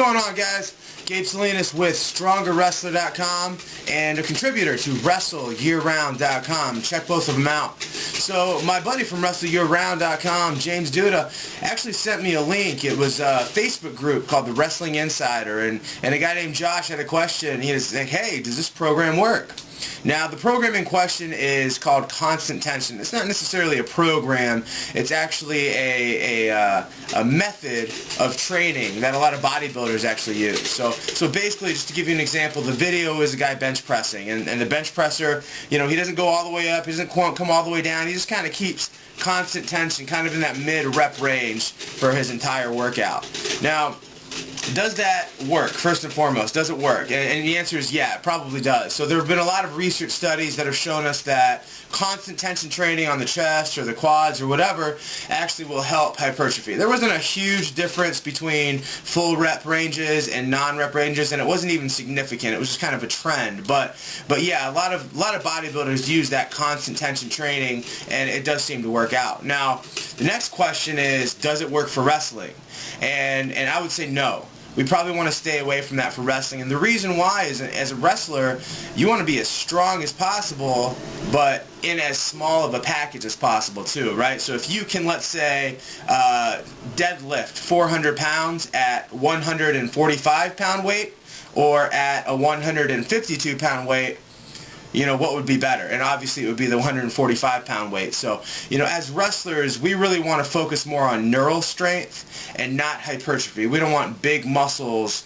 going on, guys? Gabe Salinas with StrongerWrestler.com and a contributor to WrestleYearRound.com. Check both of them out. So my buddy from WrestleYearRound.com, James Duda, actually sent me a link. It was a Facebook group called the Wrestling Insider, and a guy named Josh had a question. He was like, hey, does this program work? Now, the program in question is called Constant Tension. It's not necessarily a program. It's actually a method of training that a lot of bodybuilders actually use. So basically, just to give you an example, the video is a guy bench pressing, and the bench presser, you know, he doesn't go all the way up, he doesn't come all the way down, he just kind of keeps constant tension, kind of in that mid-rep range for his entire workout. Now, does that work? First and foremost, does it work? And the answer is yeah, it probably does. So there have been a lot of research studies that have shown us that constant tension training on the chest or the quads or whatever actually will help hypertrophy. There wasn't a huge difference between full rep ranges and non-rep ranges, and it wasn't even significant. It was just kind of a trend. But yeah, a lot of bodybuilders use that constant tension training, and it does seem to work out. Now, the next question is, does it work for wrestling? And I would say no. We probably want to stay away from that for wrestling. And the reason why is, as a wrestler, you want to be as strong as possible, but in as small of a package as possible too, right? So if you can, let's say, deadlift 400 pounds at 145-pound weight or at a 152-pound weight, you know, what would be better? And obviously it would be the 145-pound weight. So, you know, as wrestlers, we really want to focus more on neural strength and not hypertrophy. We don't want big muscles.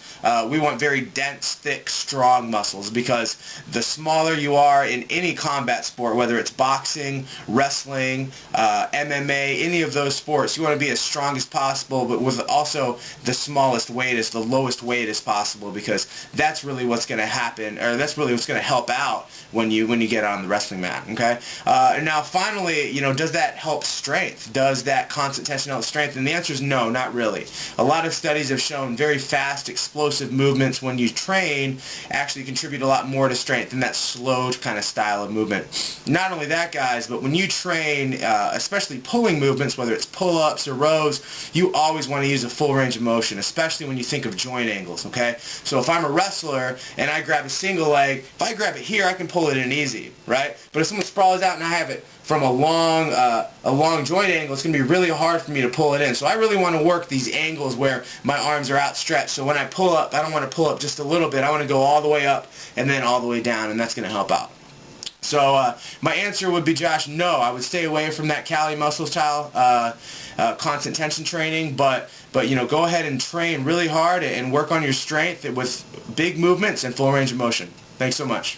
We want very dense, thick, strong muscles, because the smaller you are in any combat sport, whether it's boxing, wrestling, MMA, any of those sports, you want to be as strong as possible, but with also the smallest weight, as the lowest weight as possible, because that's really what's going to happen, or that's really what's going to help out when you get on the wrestling mat, okay? And now finally, you know, does that help strength? Does that constant tension help strength? And the answer is no, not really. A lot of studies have shown very fast, explosive movements when you train actually contribute a lot more to strength than that slow kind of style of movement. Not only that, guys, but when you train, especially pulling movements, whether it's pull-ups or rows, you always want to use a full range of motion, especially when you think of joint angles, okay? So if I'm a wrestler and I grab a single leg, if I grab it here, I can pull it in easy, right? But if someone sprawls out and I have it from a long joint angle, it's going to be really hard for me to pull it in. So I really want to work these angles where my arms are outstretched. So when I pull up, I don't want to pull up just a little bit. I want to go all the way up and then all the way down, and that's going to help out. So my answer would be, Josh, no. I would stay away from that Cali muscle style constant tension training, but you know, go ahead and train really hard and work on your strength with big movements and full range of motion. Thanks so much.